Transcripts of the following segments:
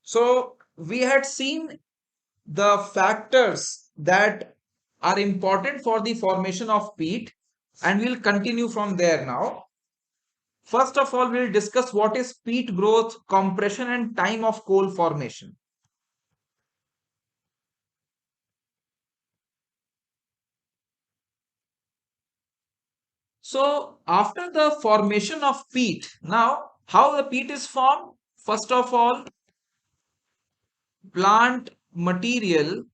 So we had seen the factors that are important for the formation of peat, and we'll continue from there now. First of all, we'll discuss what is peat growth, compression, and time of coal formation. So after the formation of peat, now how the peat is formed? First of all, plant material,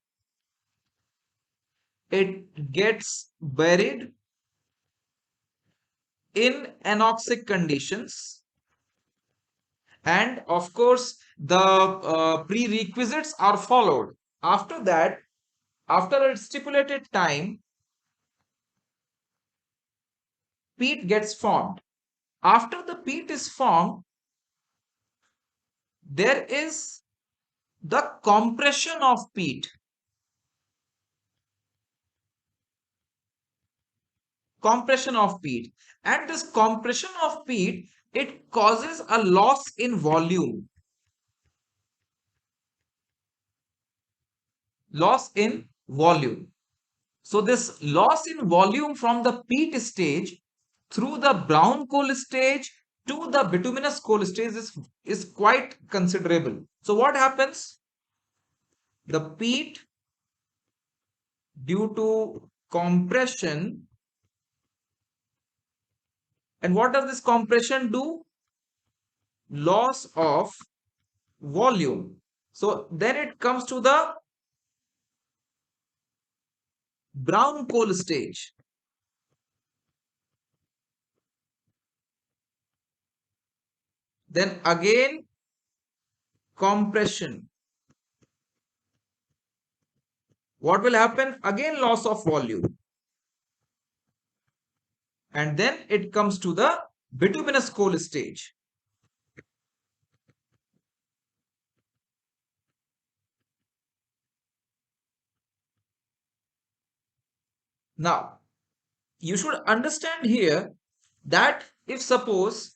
it gets buried in anoxic conditions, and of course the prerequisites are followed. After that, after a stipulated time, peat gets formed. After the peat is formed, there is the compression of peat. Compression of peat. And this compression of peat, it causes a loss in volume. Loss in volume. So this loss in volume from the peat stage through the brown coal stage to the bituminous coal stage is quite considerable. So what happens? The peat, due to compression, and what does this compression do? Loss of volume. So then it comes to the brown coal stage. Then again compression. What will happen? Again loss of volume. And then it comes to the bituminous coal stage. Now, you should understand here that if suppose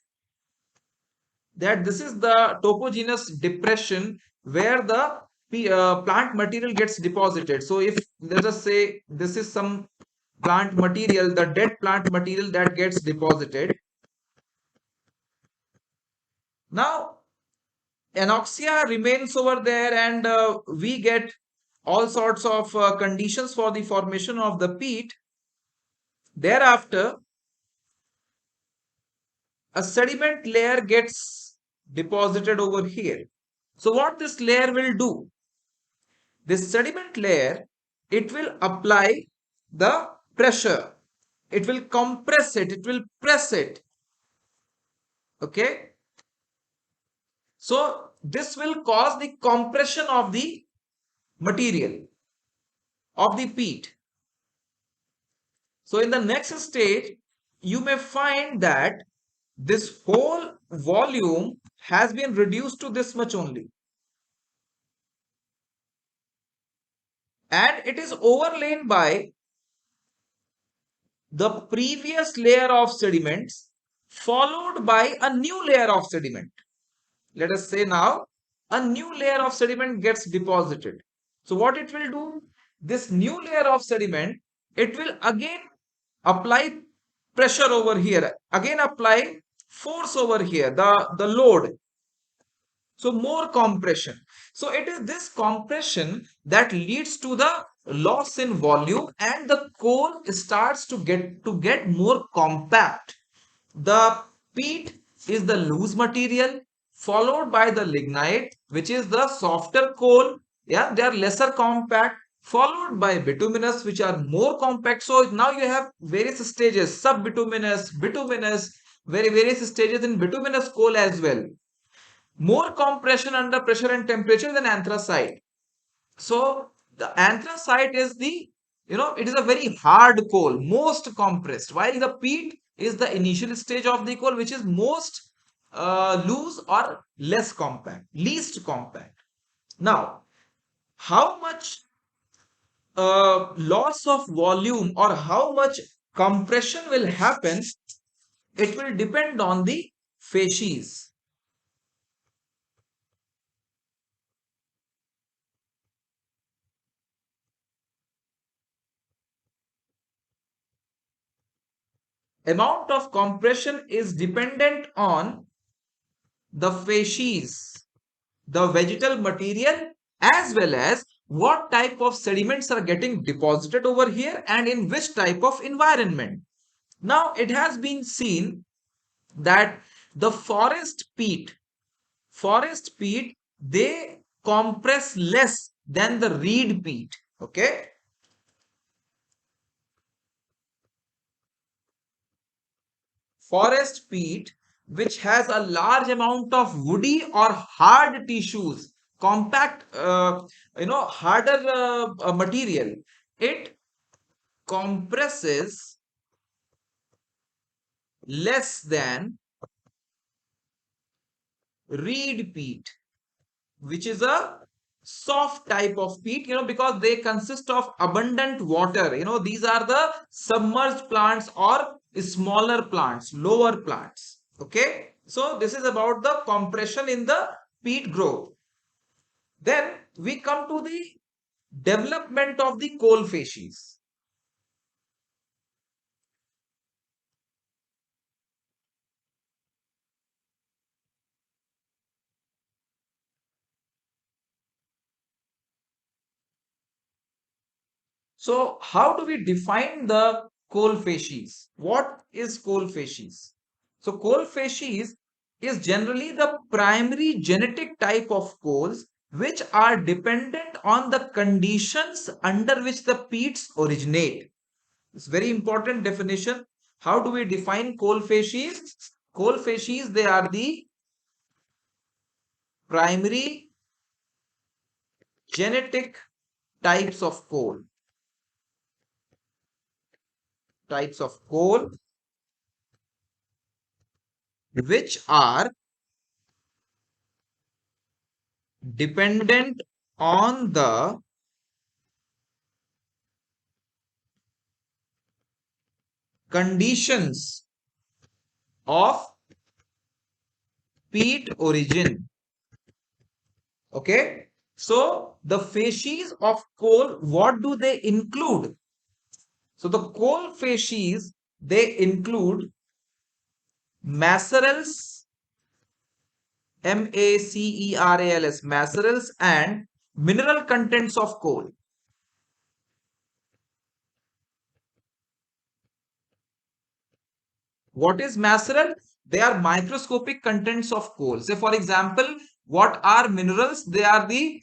that this is the topogenous depression where the plant material gets deposited. So if let us say this is some plant material, the dead plant material that gets deposited. Now anoxia remains over there, and we get all sorts of conditions for the formation of the peat. Thereafter, a sediment layer gets deposited over here. So what this layer will do? This sediment layer, it will apply the pressure. It will compress it. It will press it. Okay. So this will cause the compression of the material, of the peat. So in the next stage, you may find that this whole volume has been reduced to this much only. And it is overlain by the previous layer of sediments followed by a new layer of sediment. Let us say now a new layer of sediment gets deposited. So what it will do? This new layer of sediment, it will again apply pressure over here, again apply force over here, the load. So more compression. So it is this compression that leads to the loss in volume, and the coal starts to get more compact. The peat is the loose material, followed by the lignite, which is the softer coal. Yeah, they are lesser compact, followed by bituminous, which are more compact. So now you have various stages: sub-bituminous, bituminous, various stages in bituminous coal as well. More compression under pressure and temperature than anthracite. So the anthracite is the, it is a very hard coal, most compressed, while the peat is the initial stage of the coal, which is most loose or less compact, least compact. Now, how much loss of volume or how much compression will happen, it will depend on the facies. amount of compression is dependent on the facies, the vegetal material, as well as what type of sediments are getting deposited over here and in which type of environment. Now, it has been seen that the forest peat, they compress less than the reed peat. Okay. Forest peat, which has a large amount of woody or hard tissues, compact, harder material, it compresses less than reed peat, which is a soft type of peat, because they consist of abundant water. These are the submerged plants or smaller plants, lower plants. Okay. So this is about the compression in the peat growth. Then we come to the development of the coal facies. So how do we define the coal facies? What is coal facies? So coal facies is generally the primary genetic type of coals which are dependent on the conditions under which the peats originate. It's very important definition. How do we define coal facies? Coal facies, they are the primary genetic types of coal which are dependent on the conditions of peat origin. Okay. So the facies of coal, what do they include? So the coal facies, they include macerals, MACERALS, macerals, and mineral contents of coal. What is maceral? They are microscopic contents of coal. Say, for example, what are minerals? They are the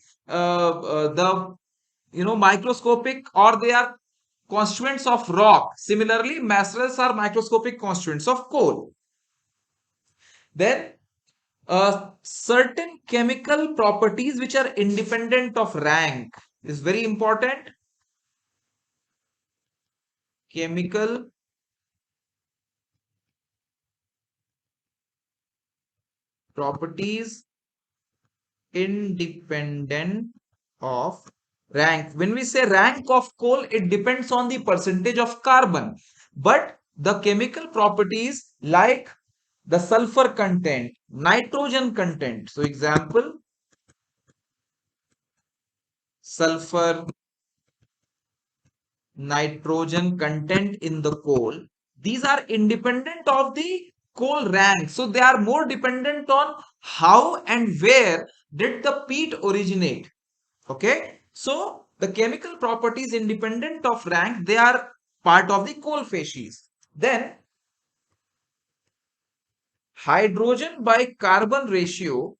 microscopic, or they are constituents of rock. Similarly, macerals are microscopic constituents of coal. Then certain chemical properties which are independent of rank is very important. Chemical properties independent of rank. When we say rank of coal, it depends on the percentage of carbon. But the chemical properties like the sulfur content, nitrogen content. So example, sulfur, nitrogen content in the coal. These are independent of the coal rank. So they are more dependent on how and where did the peat originate. Okay. So the chemical properties independent of rank, they are part of the coal facies. Then hydrogen by carbon ratio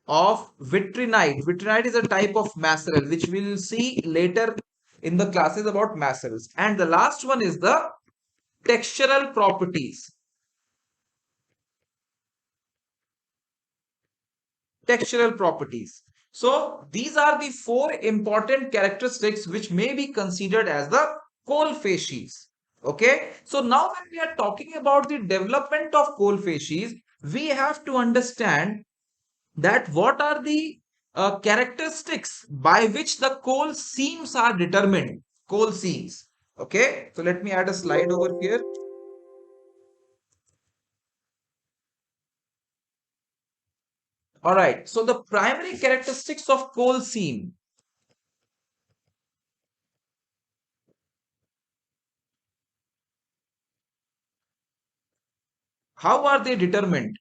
of vitrinite. Vitrinite is a type of maceral which we'll see later in the classes about macerals. And the last one is the textural properties. Textural properties. So these are the four important characteristics which may be considered as the coal facies. Okay. So now when we are talking about the development of coal facies, we have to understand that what are the characteristics by which the coal seams are determined. Coal seams. Okay. So let me add a slide over here. All right. So the primary characteristics of coal seam. How are they determined?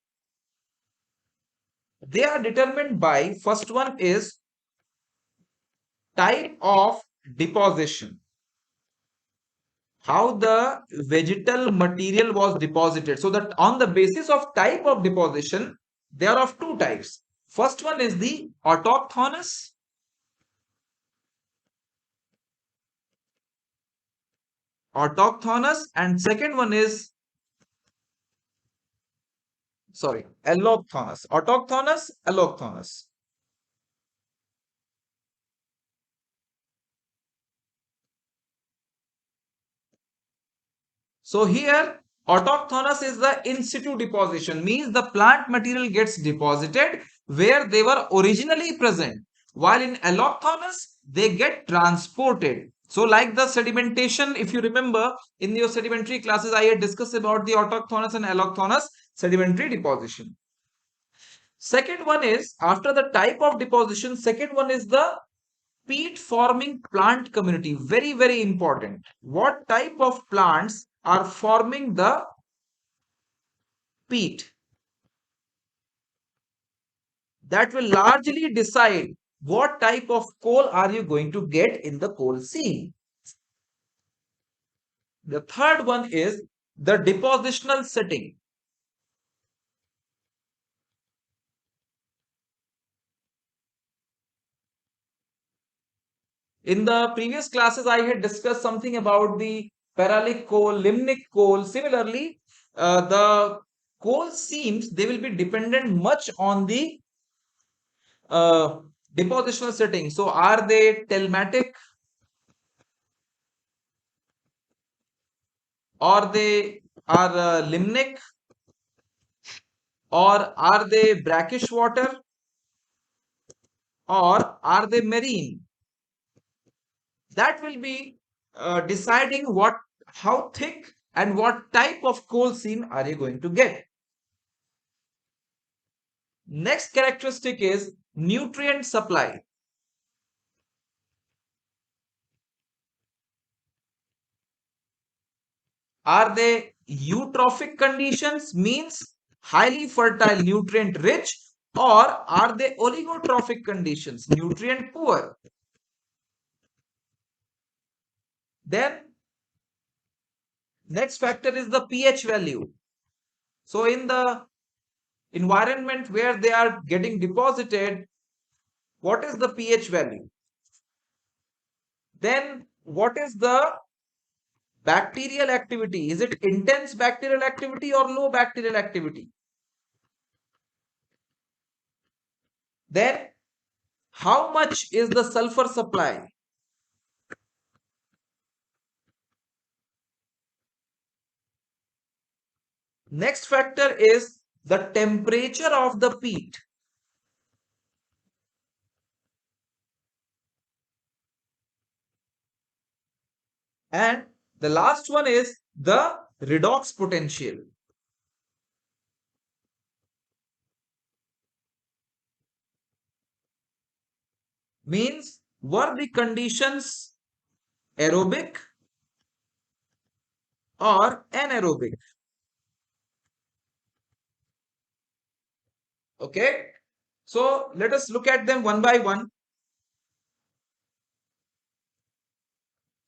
They are determined by, first one is type of deposition. How the vegetal material was deposited. So that on the basis of type of deposition, they are of two types. First one is the autochthonous. Autochthonous, and second one is, sorry, allochthonous. Autochthonous, allochthonous. So here, autochthonous is the in situ deposition, means the plant material gets deposited where they were originally present, while in allochthonous, they get transported. So like the sedimentation, if you remember in your sedimentary classes, I had discussed about the autochthonous and allochthonous sedimentary deposition. Second one is, after the type of deposition, second one is the peat forming plant community. Very, very important. What type of plants are forming the peat? That will largely decide what type of coal are you going to get in the coal seam. The third one is the depositional setting. In the previous classes, I had discussed something about the paralic coal, limnic coal. Similarly, the coal seams, they will be dependent much on the uh, depositional setting. So are they telmatic, or they are limnic, or are they brackish water, or are they marine? That will be deciding what, how thick and what type of coal seam are you going to get. Next characteristic is nutrient supply. Are they eutrophic conditions, means highly fertile, nutrient rich, or are they oligotrophic conditions, nutrient poor? Then next factor is the pH value. So in the environment where they are getting deposited, what is the pH value? Then what is the bacterial activity? Is it intense bacterial activity or low bacterial activity? Then how much is the sulfur supply? Next factor is the temperature of the peat. And the last one is the redox potential. Means, were the conditions aerobic or anaerobic? Okay. So let us look at them one by one.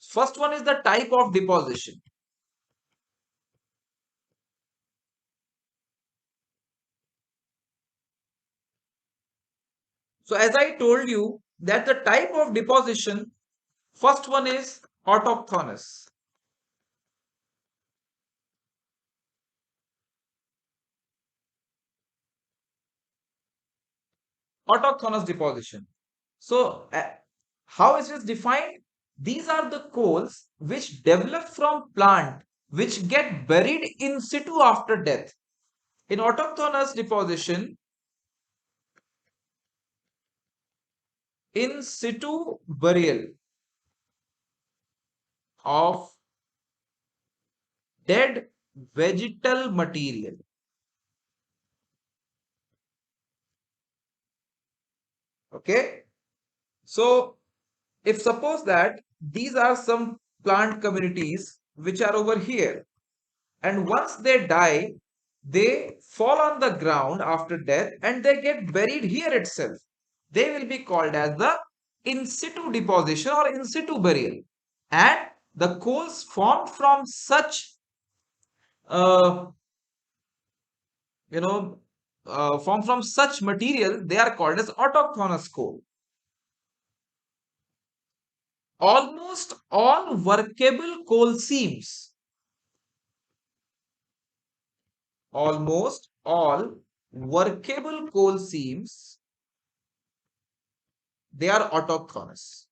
First one is the type of deposition. So as I told you that the type of deposition, first one is autochthonous. Autochthonous deposition. So how is this defined? These are the coals which develop from plant which get buried in situ after death. In autochthonous deposition, in situ burial of dead vegetal material. Okay. So if suppose that these are some plant communities which are over here, and once they die, they fall on the ground after death and they get buried here itself. They will be called as the in situ deposition or in situ burial. And the coals formed from such, uh, you know, formed from such material, they are called as autochthonous coal. Almost all workable coal seams, almost all workable coal seams, they are autochthonous.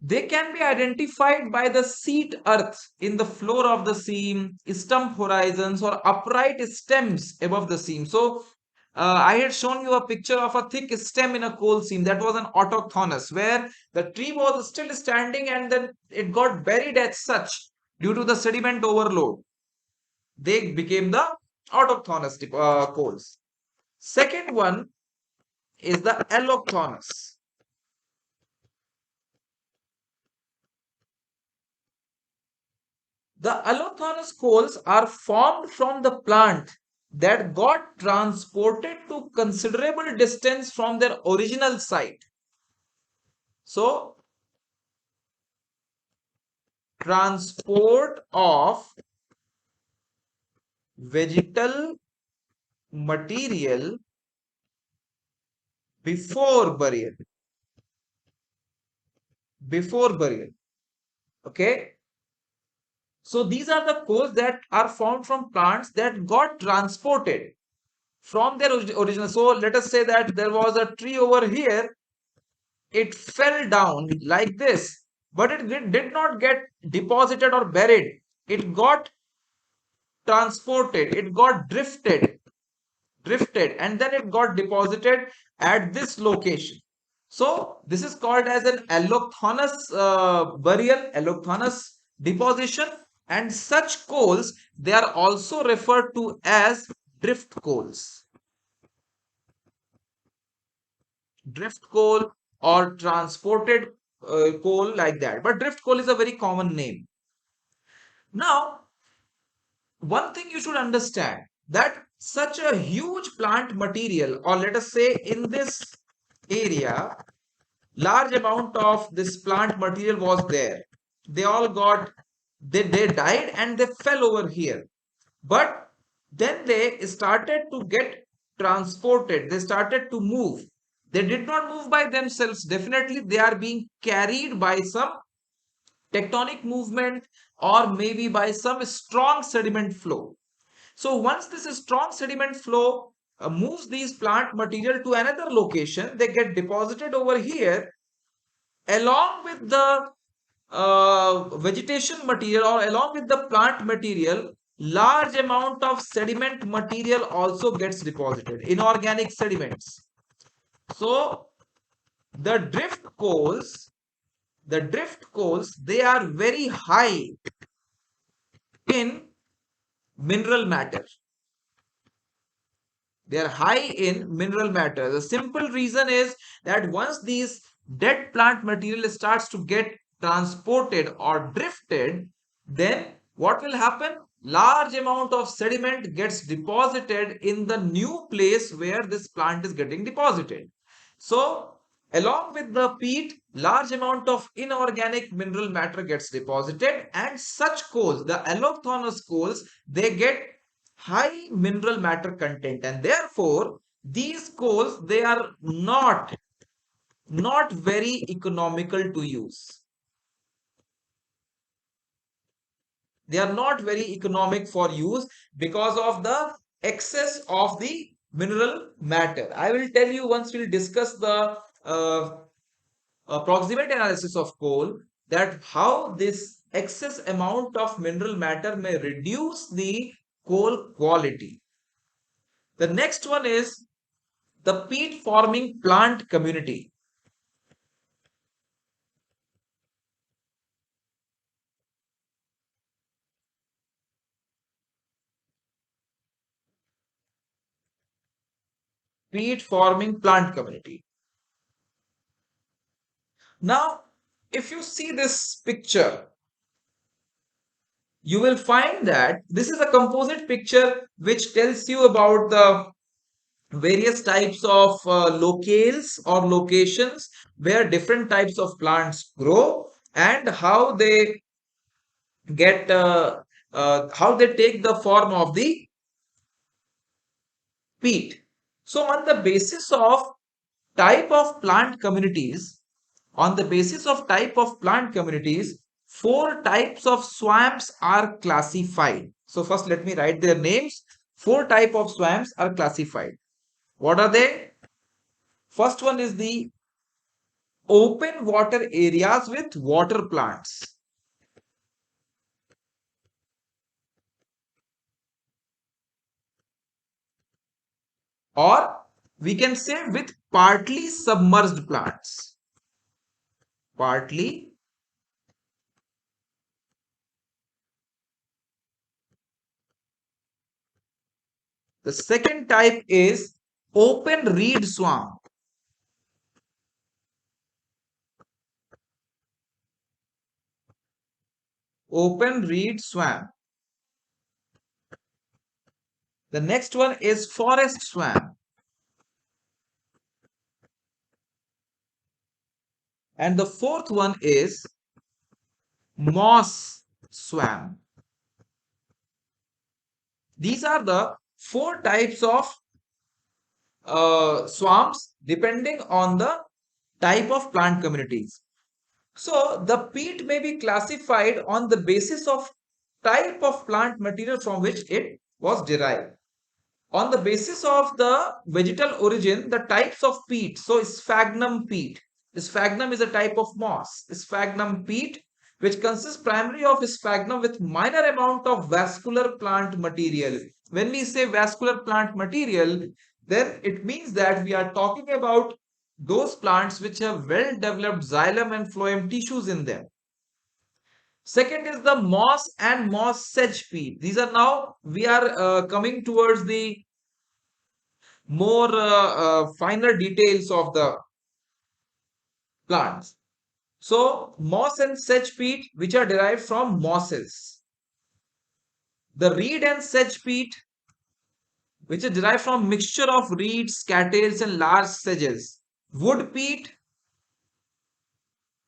They can be identified by the seat earth in the floor of the seam, stump horizons, or upright stems above the seam. So, I had shown you a picture of a thick stem in a coal seam. That was an autochthonous, where the tree was still standing and then it got buried as such due to the sediment overload. They became the autochthonous coals. Second one is the allochthonous. The allochthonous coals are formed from the plant that got transported to considerable distance from their original site. So, transport of vegetal material before burial. Before burial. Okay. So, these are the coals that are formed from plants that got transported from their original. So, let us say that there was a tree over here, it fell down like this, but it did not get deposited or buried. It got transported, it got drifted, and then it got deposited at this location. So this is called as an allochthonous burial, allochthonous deposition, and such coals, they are also referred to as drift coals. Drift coal or transported coal, like that. But drift coal is a very common name. Now, one thing you should understand, that such a huge plant material, or let us say in this area, large amount of this plant material was there. They all got, they died and they fell over here. But then they started to get transported. They started to move. They did not move by themselves. Definitely, they are being carried by some tectonic movement or maybe by some strong sediment flow. So once this strong sediment flow moves these plant material to another location, they get deposited over here along with the vegetation material or along with the plant material. Large amount of sediment material also gets deposited, inorganic sediments. So the drift coals, they are very high in mineral matter. They are high in mineral matter. The simple reason is that once these dead plant material starts to get transported or drifted, then what will happen? Large amount of sediment gets deposited in the new place where this plant is getting deposited. So, along with the peat, large amount of inorganic mineral matter gets deposited, and such coals, the allochthonous coals, they get high mineral matter content, and therefore these coals, they are not very economical to use. They are not very economic for use because of the excess of the mineral matter. I will tell you once we'll discuss the proximate analysis of coal, that how this excess amount of mineral matter may reduce the coal quality. The next one is the peat forming plant community. Peat forming plant community. Now, if you see this picture, you will find that this is a composite picture which tells you about the various types of locales or locations where different types of plants grow and get how they take the form of the peat. So on the basis of type of plant communities, on the basis of type of plant communities, four types of swamps are classified. So first let me write their names. Four type of swamps are classified. What are they? First one is the open water areas with water plants, or we can say with partly submerged plants. Partly. The second type is open reed swamp. Open reed swamp. The next one is forest swamp. And the fourth one is moss swamp. These are the four types of swamps depending on the type of plant communities. So the peat may be classified on the basis of type of plant material from which it was derived. On the basis of the vegetal origin, the types of peat. So sphagnum peat. Sphagnum is a type of moss. Sphagnum peat, which consists primarily of sphagnum with minor amount of vascular plant material. When we say vascular plant material, then it means that we are talking about those plants which have well developed xylem and phloem tissues in them. Second is the moss and moss sedge peat. These are now we are coming towards the more finer details of the plants. So moss and sedge peat which are derived from mosses. The reed and sedge peat which is derived from mixture of reeds, cattails and large sedges. Wood peat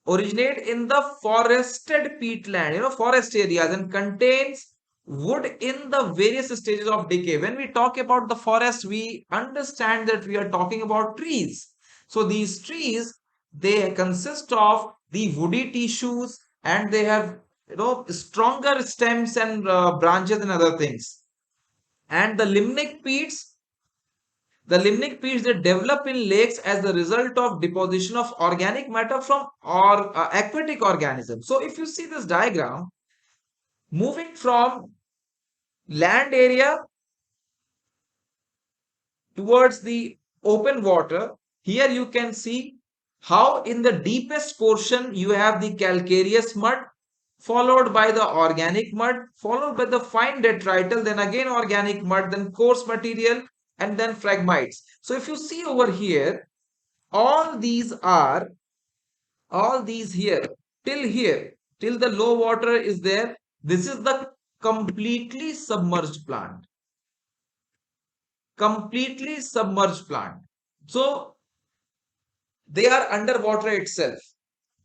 originate in the forested peatland, forest areas, and contains wood in the various stages of decay. When we talk about the forest, we understand that we are talking about trees. So these trees, they consist of the woody tissues and they have stronger stems and branches and other things. And the limnic peats they develop in lakes as the result of deposition of organic matter from or aquatic organisms. So if you see this diagram, moving from land area towards the open water, here you can see how in the deepest portion you have the calcareous mud, followed by the organic mud, followed by the fine detrital, then again organic mud, then coarse material, and then phragmites. So if you see over here, all these are all these here till the low water is there. This is the completely submerged plant. Completely submerged plant. So they are underwater itself.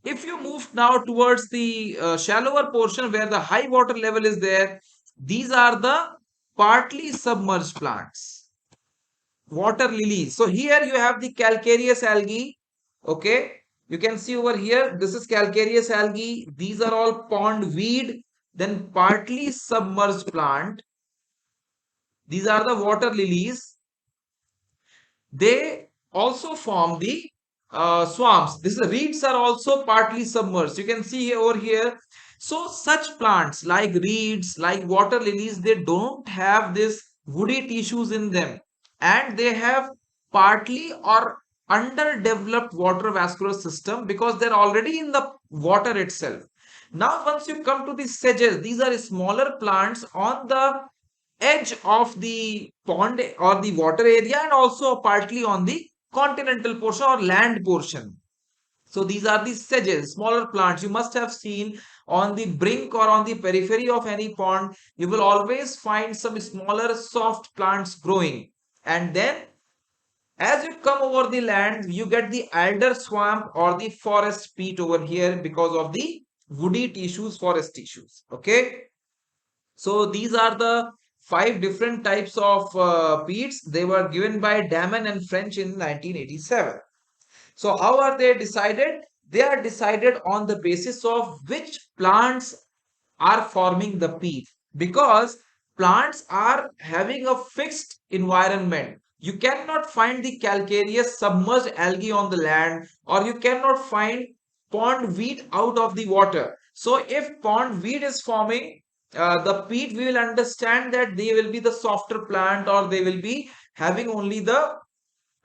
If you move now towards the shallower portion where the high water level is there, these are the partly submerged plants. Water lilies. So here you have the calcareous algae. Okay. You can see over here, this is calcareous algae. These are all pond weed. Then partly submerged plant. These are the water lilies. They also form the swamps. This reeds are also partly submerged. You can see over here. So such plants like reeds, like water lilies, they don't have this woody tissues in them, and they have partly or underdeveloped water vascular system because they're already in the water itself. Now, once you come to the sedges, these are smaller plants on the edge of the pond or the water area and also partly on the continental portion or land portion. So these are the sedges, smaller plants. You must have seen on the brink or on the periphery of any pond, you will always find some smaller soft plants growing. And then as you come over the land, you get the alder swamp or the forest peat over here because of the woody tissues, forest tissues. Okay. So these are the five different types of peats. They were given by Damon and French in 1987. So how are they decided? They are decided on the basis of which plants are forming the peat, because plants are having a fixed environment. You cannot find the calcareous submerged algae on the land, or you cannot find pond weed out of the water. So if pond weed is forming the peat, we will understand that they will be the softer plant, or they will be having only the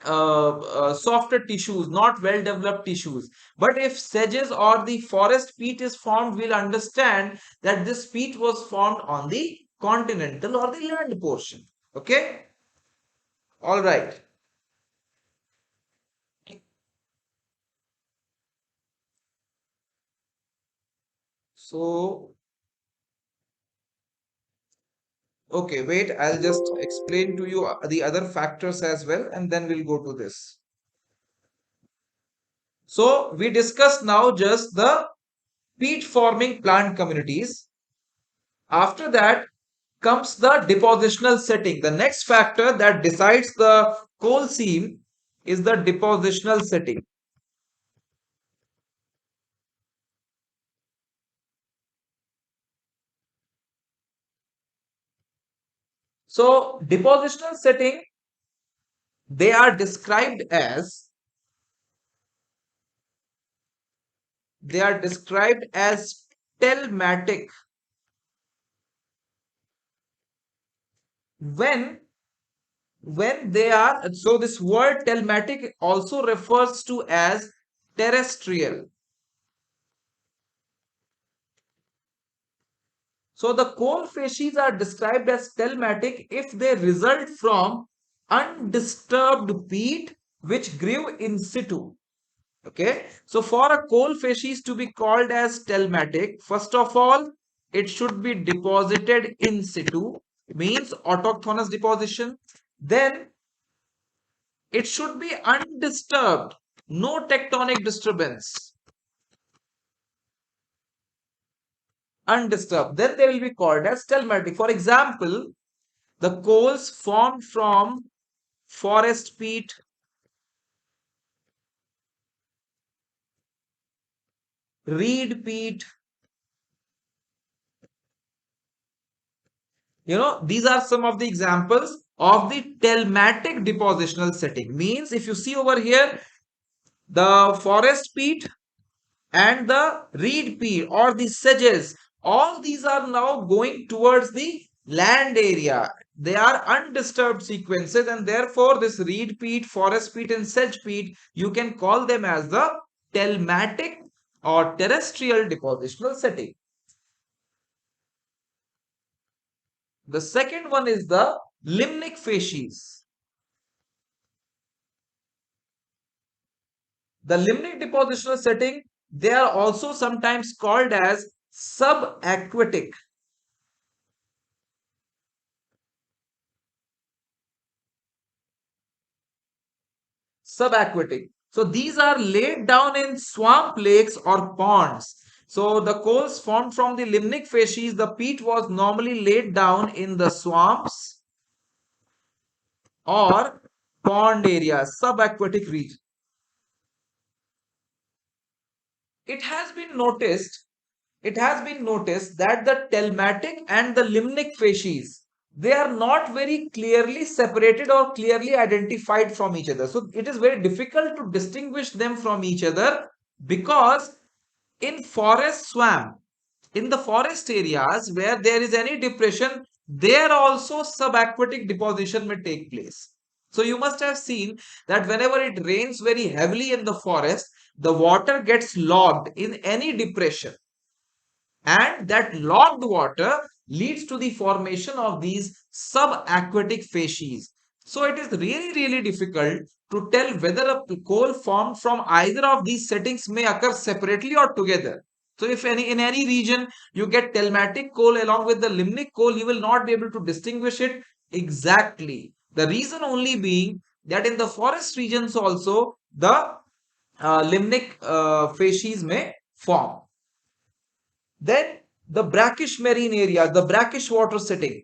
softer tissues, not well developed tissues. But if sedges or the forest peat is formed, we'll understand that this peat was formed on the continental or the land portion. Okay, all right. So, okay, wait, I'll just explain to you the other factors as well, and then we'll go to this. So, we discussed now just the peat forming plant communities. After that comes the depositional setting. The next factor that decides the coal seam is the depositional setting. So, depositional setting, they are described as telmatic when they are, so this word telmatic also refers to as terrestrial. So the coal facies are described as telmatic if they result from undisturbed peat which grew in situ. Okay, so for a coal facies to be called as telmatic, first of all, it should be deposited in situ, means autochthonous deposition. Then it should be undisturbed, no tectonic disturbance, undisturbed. Then they will be called as telmatic. For example, the coals formed from forest peat, reed peat, these are some of the examples of the telmatic depositional setting. Means if you see over here, the forest peat and the reed peat or the sedges, all these are now going towards the land area. They are undisturbed sequences, and therefore this reed peat, forest peat and sedge peat, you can call them as the telmatic or terrestrial depositional setting. The second one is the limnic facies. The limnic depositional setting, they are also sometimes called as subaquatic. Subaquatic. So these are laid down in swamp lakes or ponds. So the coals formed from the limnic facies, the peat was normally laid down in the swamps or pond areas, subaquatic region. It has been noticed that the telmatic and the limnic facies, they are not very clearly separated or clearly identified from each other. So it is very difficult to distinguish them from each other, because in forest swamp, in the forest areas where there is any depression, there also subaquatic deposition may take place. So you must have seen that whenever it rains very heavily in the forest, the water gets logged in any depression, and that logged water leads to the formation of these subaquatic facies. So it is really difficult to tell whether a coal formed from either of these settings may occur separately or together. So if in any region you get telmatic coal along with the limnic coal, you will not be able to distinguish it exactly. The reason only being that in the forest regions also the limnic facies may form. Then the brackish marine area, the brackish water setting.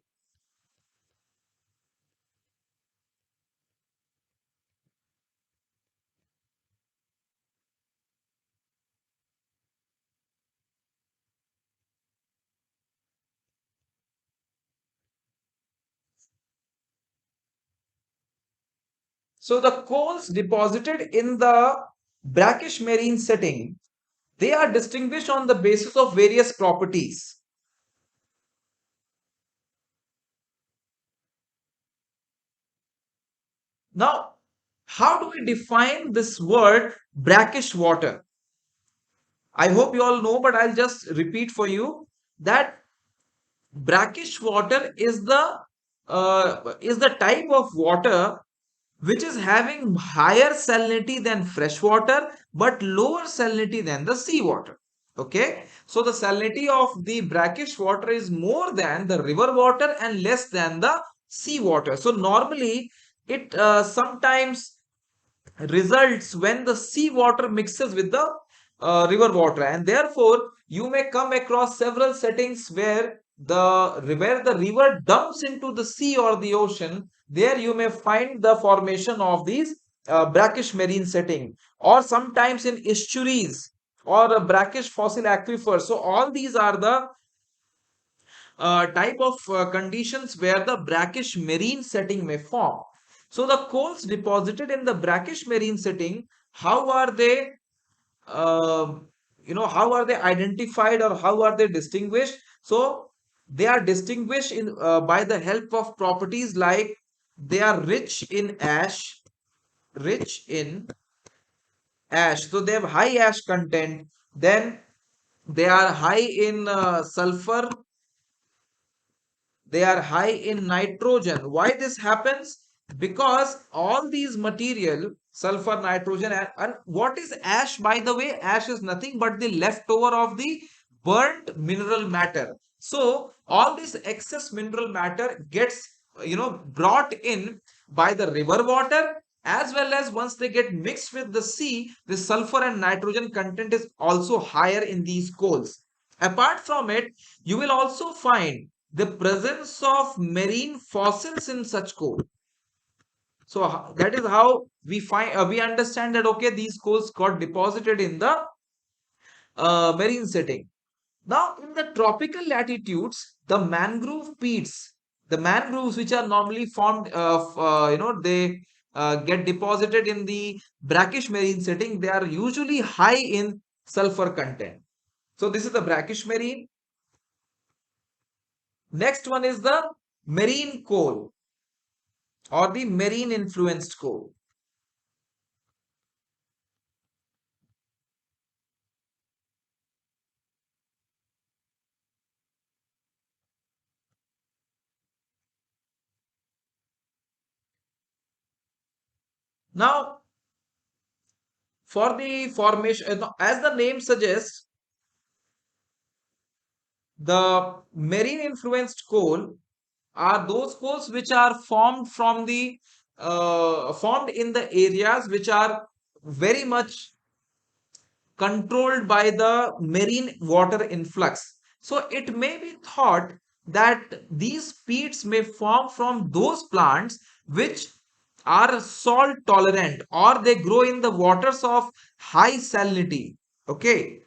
So the coals deposited in the brackish marine setting, they are distinguished on the basis of various properties. Now, how do we define this word brackish water? I hope you all know, but I'll just repeat for you that brackish water is the type of water which is having higher salinity than fresh water but lower salinity than the seawater. Okay, so the salinity of the brackish water is more than the river water and less than the seawater. So normally it sometimes results when the sea water mixes with the river water, and therefore you may come across several settings where the river dumps into the sea or the ocean. There you may find the formation of these brackish marine setting, or sometimes in estuaries or a brackish fossil aquifer. So all these are the type of conditions where the brackish marine setting may form. So the coals deposited in the brackish marine setting, how are they, uh, how are they identified or how are they distinguished? So they are distinguished by the help of properties like they are rich in ash. So they have high ash content. Then they are high in sulfur, they are high in nitrogen. Why this happens? Because all these material, sulfur, nitrogen, and what is ash, by the way? Ash is nothing but the leftover of the burnt mineral matter. So all this excess mineral matter gets brought in by the river water, as well as once they get mixed with the sea, the sulfur and nitrogen content is also higher in these coals. Apart from it, you will also find the presence of marine fossils in such coal. So that is how we understand that okay, these coals got deposited in the marine setting. Now in the tropical latitudes, the mangrove peats, the mangroves which are normally formed of they get deposited in the brackish marine setting, they are usually high in sulfur content. So this is the brackish marine. Next one is the marine coal or the marine influenced coal. Now, for the formation, as the name suggests, the marine influenced coal are those coals which are formed in the areas which are very much controlled by the marine water influx. So it may be thought that these peats may form from those plants which are salt tolerant or they grow in the waters of high salinity. Okay,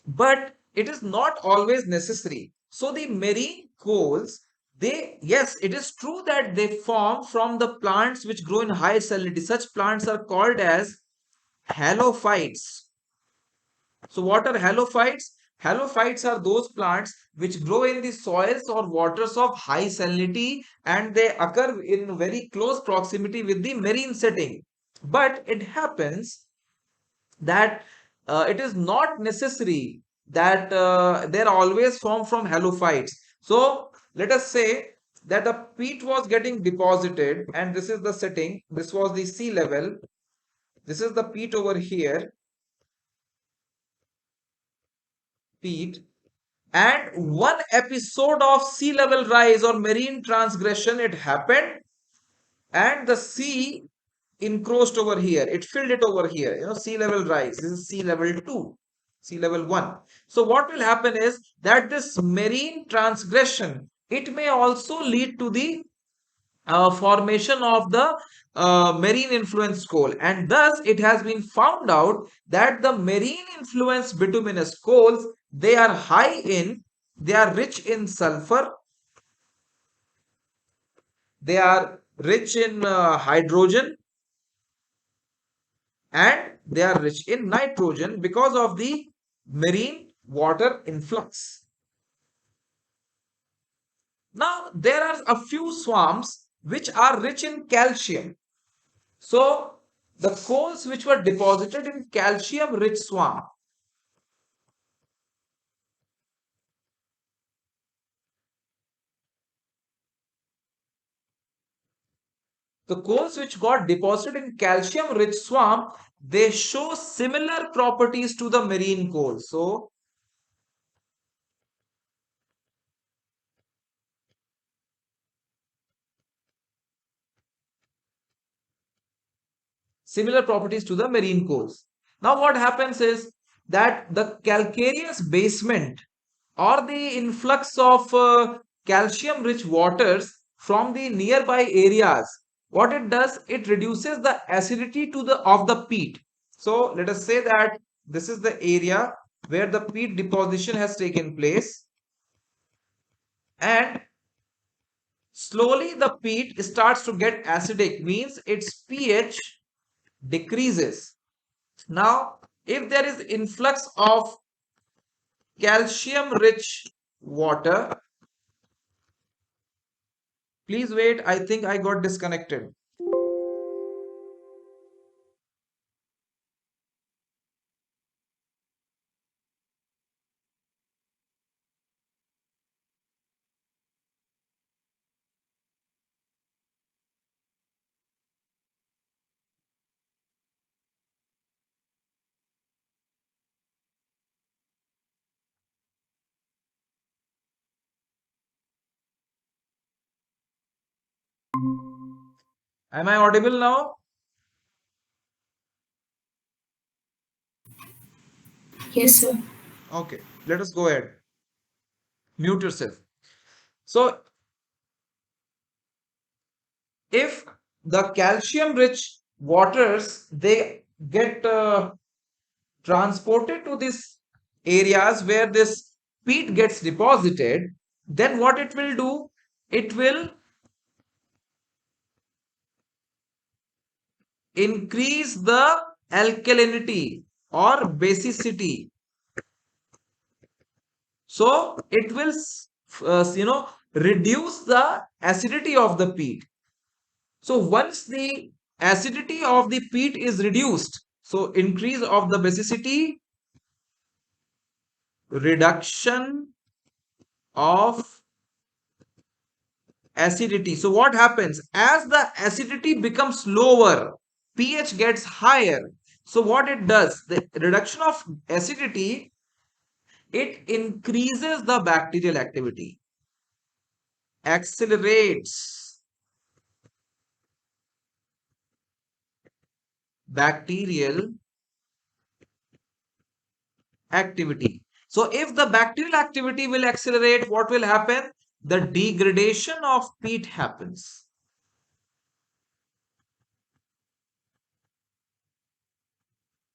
but it is not always necessary. So the marine coals, they, yes, it is true that they form from the plants which grow in high salinity. Such plants are called as halophytes. So what are halophytes? Halophytes are those plants which grow in the soils or waters of high salinity, and they occur in very close proximity with the marine setting. But it happens that it is not necessary that they're always formed from halophytes. So let us say that the peat was getting deposited, and this is the setting. This was the sea level. This is the peat over here, peat. And one episode of sea level rise or marine transgression, it happened, and the sea encroached over here. It filled it over here. Sea level rise. This is sea level 2, sea level 1. So what will happen is that this marine transgression, it may also lead to the formation of the marine influence coal, and thus it has been found out that the marine influence bituminous coals, they are rich in sulfur, they are rich in hydrogen, and they are rich in nitrogen because of the marine water influx. Now there are a few swamps which are rich in calcium. So the coals which were deposited in calcium rich swamp, the coals which got deposited in calcium rich swamp, they show similar properties to the marine coals. So similar properties to the marine coals. Now what happens is that the calcareous basement or the influx of calcium rich waters from the nearby areas, what it does, it reduces the acidity to the of the peat. So let us say that this is the area where the peat deposition has taken place, and slowly the peat starts to get acidic, means its pH decreases. Now if there is influx of calcium rich water, please wait, I think I got disconnected. Am I audible now? Yes, sir. Okay, let us go ahead. Mute yourself. So, if the calcium rich waters, they get transported to these areas where this peat gets deposited, then what it will do, it will increase the alkalinity or basicity. So it will reduce the acidity of the peat. So once the acidity of the peat is reduced, so increase of the basicity, reduction of acidity. So what happens as the acidity becomes lower, pH gets higher. So what it does, the reduction of acidity, it increases the bacterial activity, accelerates bacterial activity. So if the bacterial activity will accelerate, what will happen? The degradation of peat happens.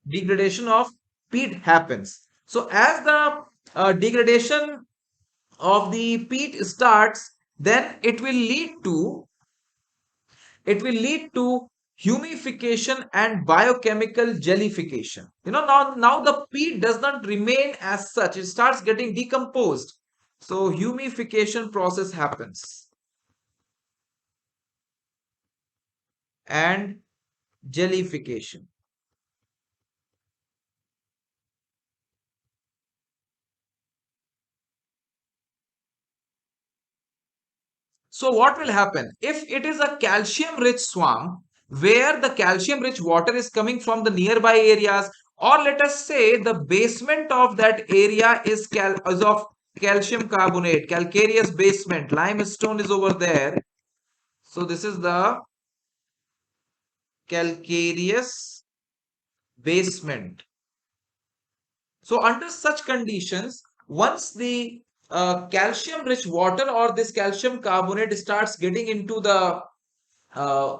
Degradation of peat happens. So as the degradation of the peat starts, then it will lead to humification and biochemical jellification. Now the peat does not remain as such, it starts getting decomposed. So humification process happens and jellification. So what will happen? If it is a calcium rich swamp where the calcium rich water is coming from the nearby areas, or let us say the basement of that area is of calcium carbonate, calcareous basement, limestone is over there. So this is the calcareous basement. So under such conditions, once the calcium rich water or this calcium carbonate starts getting into the uh,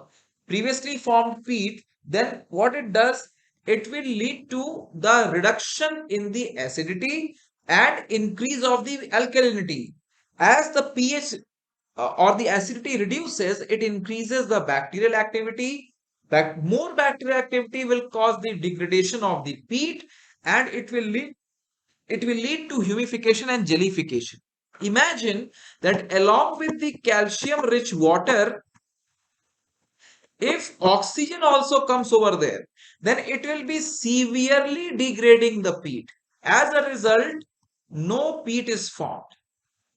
previously formed peat, then what it does, it will lead to the reduction in the acidity and increase of the alkalinity. As the pH or the acidity reduces, it increases the bacterial activity. More bacterial activity will cause the degradation of the peat, and it will lead to humification and jellification. Imagine that along with the calcium rich water, if oxygen also comes over there, then it will be severely degrading the peat. As a result, no peat is formed.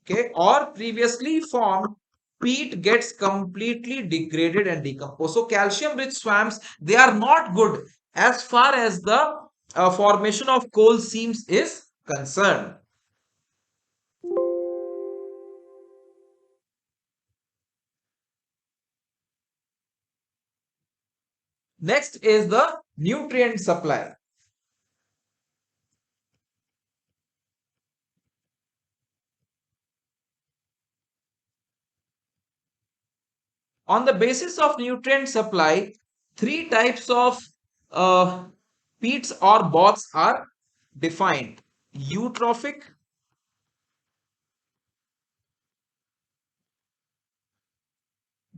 Okay, or previously formed peat gets completely degraded and decomposed. So calcium rich swamps, they are not good as far as the formation of coal seams is concerned. Next is the nutrient supply. On the basis of nutrient supply, three types of uh, peats or bogs are defined: eutrophic,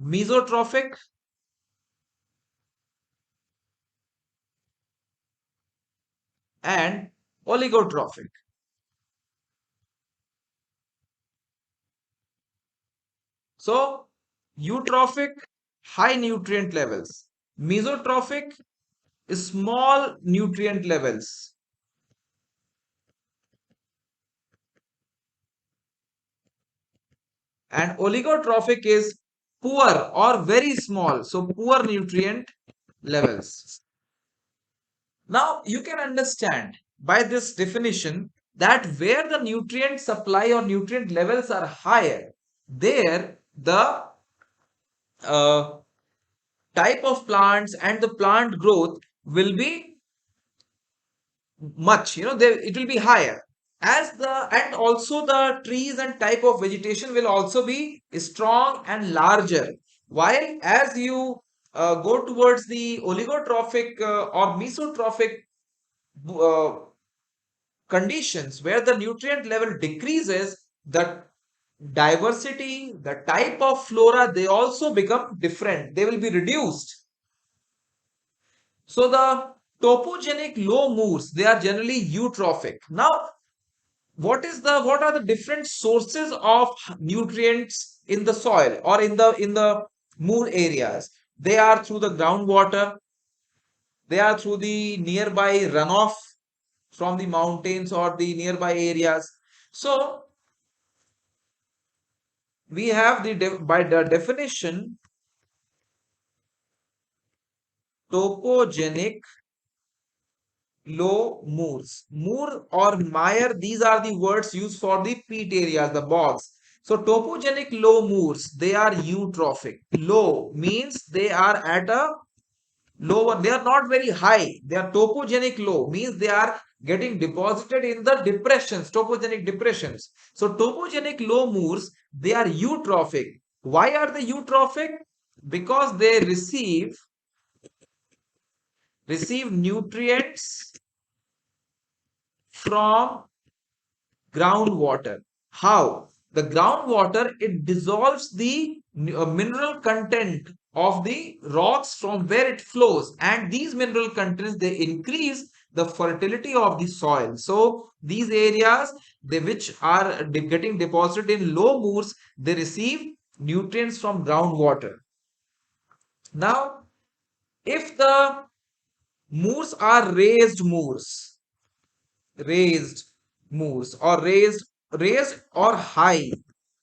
mesotrophic, and oligotrophic. So, eutrophic, high nutrient levels; mesotrophic, small nutrient levels; and oligotrophic is poor or very small, so poor nutrient levels. Now you can understand by this definition that where the nutrient supply or nutrient levels are higher, there the uh, type of plants and the plant growth will be much, it will be higher. As the and also the trees and type of vegetation will also be strong and larger. While as you go towards the oligotrophic or mesotrophic uh, conditions where the nutrient level decreases, the diversity, the type of flora, they also become different. They will be reduced. So the topogenic low moors, they are generally eutrophic. Now, what are the different sources of nutrients in the soil or in the moor areas? They are through the groundwater, they are through the nearby runoff from the mountains or the nearby areas. So we have by the definition, topogenic low moors. Moor or mire, these are the words used for the peat areas, the bogs. So topogenic low moors, they are eutrophic. Low means they are at a lower, they are not very high. They are topogenic low, means they are getting deposited in the depressions, topogenic depressions. So topogenic low moors, they are eutrophic. Why are they eutrophic? Because they receive nutrients from groundwater. How? The groundwater, it dissolves the mineral content of the rocks from where it flows, and these mineral contents, they increase the fertility of the soil. So these areas, they which are getting deposited in low moors, they receive nutrients from groundwater. Now, if the moors are raised moors or raised or high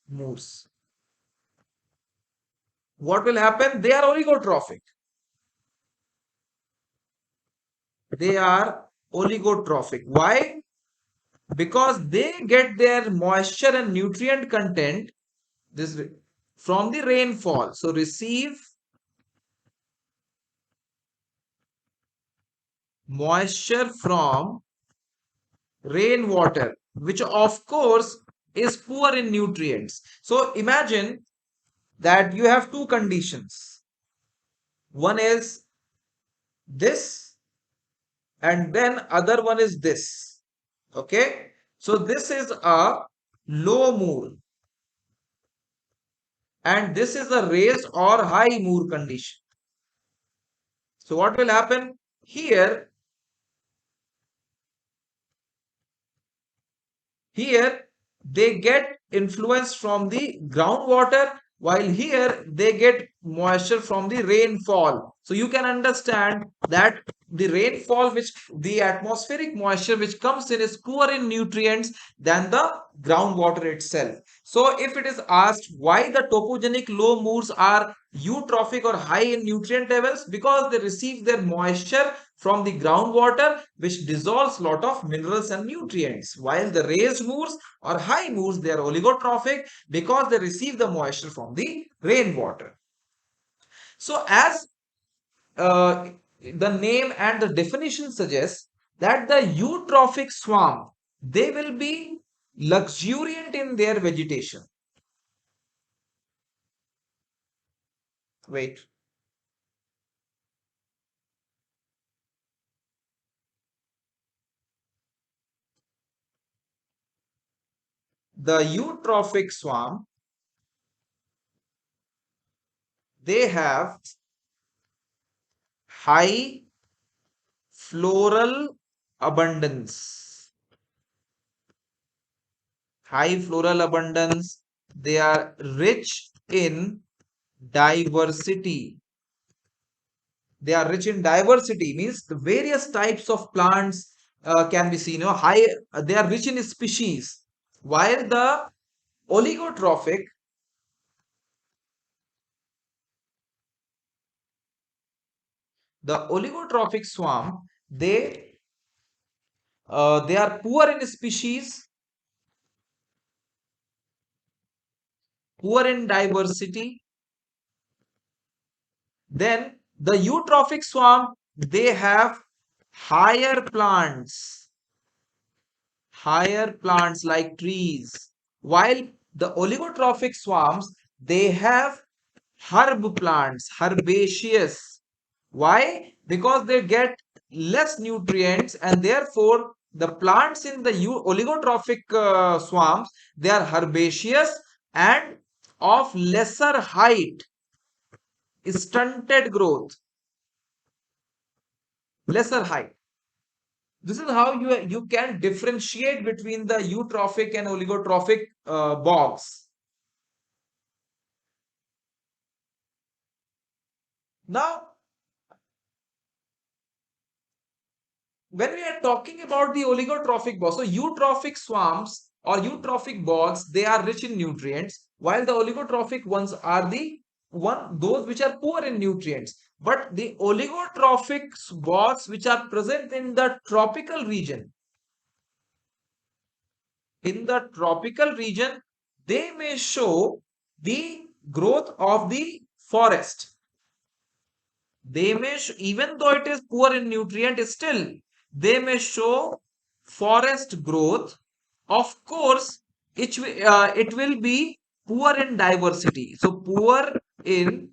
moors, what will happen? They are oligotrophic. They are oligotrophic. Why? Because they get their moisture and nutrient content this from the rainfall. So receive moisture from rainwater, which of course is poor in nutrients. So imagine that you have two conditions. One is this, and then other one is this. Okay. So this is a low moor, and this is a raised or high moor condition. So what will happen here? Here they get influence from the groundwater, while here they get moisture from the rainfall. So you can understand that the rainfall, which the atmospheric moisture which comes in, is poor in nutrients than the groundwater itself. So if it is asked why the topogenic low moors are eutrophic or high in nutrient levels, because they receive their moisture from the groundwater, which dissolves lot of minerals and nutrients, while the raised moors or high moors, they are oligotrophic because they receive the moisture from the rainwater. So as the name and the definition suggests, that the eutrophic swamp, they will be luxuriant in their vegetation. Wait. The eutrophic swamp, they have high floral abundance. High floral abundance. They are rich in diversity. They are rich in diversity means the various types of plants can be seen. High. They are rich in species. While oligotrophic, the oligotrophic swamp, they are poor in species, poor in diversity. Then the eutrophic swamp, they have higher plants, higher plants like trees, while the oligotrophic swamps, they have herb plants, herbaceous. Why? Because they get less nutrients, and therefore the plants in the oligotrophic swamps, they are herbaceous and of lesser height, stunted growth, lesser height. This is how you can differentiate between the eutrophic and oligotrophic bogs. Now, when we are talking about the oligotrophic bogs, so eutrophic swamps or eutrophic bogs, they are rich in nutrients, while the oligotrophic ones are those which are poor in nutrients. But the oligotrophic bogs which are present in the tropical region, they may show the growth of the forest. They may, even though it is poor in nutrient, still they may show forest growth. Of course, it will be poor in diversity. So poor in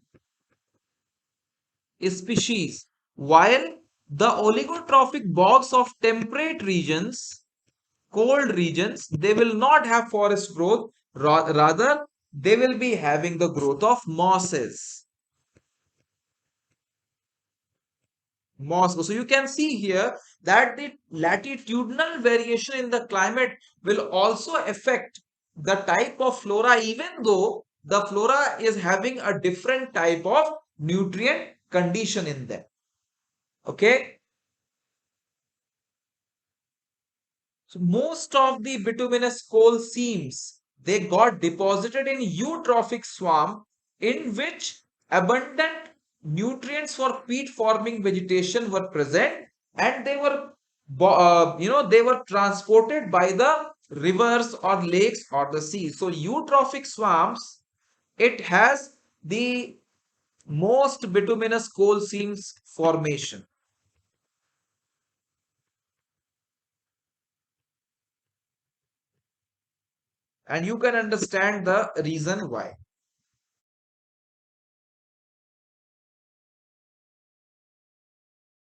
species, while the oligotrophic bogs of temperate regions, cold regions, they will not have forest growth. Rather, they will be having the growth of mosses. So you can see here that the latitudinal variation in the climate will also affect the type of flora, even though the flora is having a different type of nutrient condition in them. Okay. So most of the bituminous coal seams, they got deposited in eutrophic swamp, in which abundant nutrients for peat forming vegetation were present, and they were they were transported by the rivers or lakes or the sea. So eutrophic swamps, it has the most bituminous coal seams formation, and you can understand the reason why.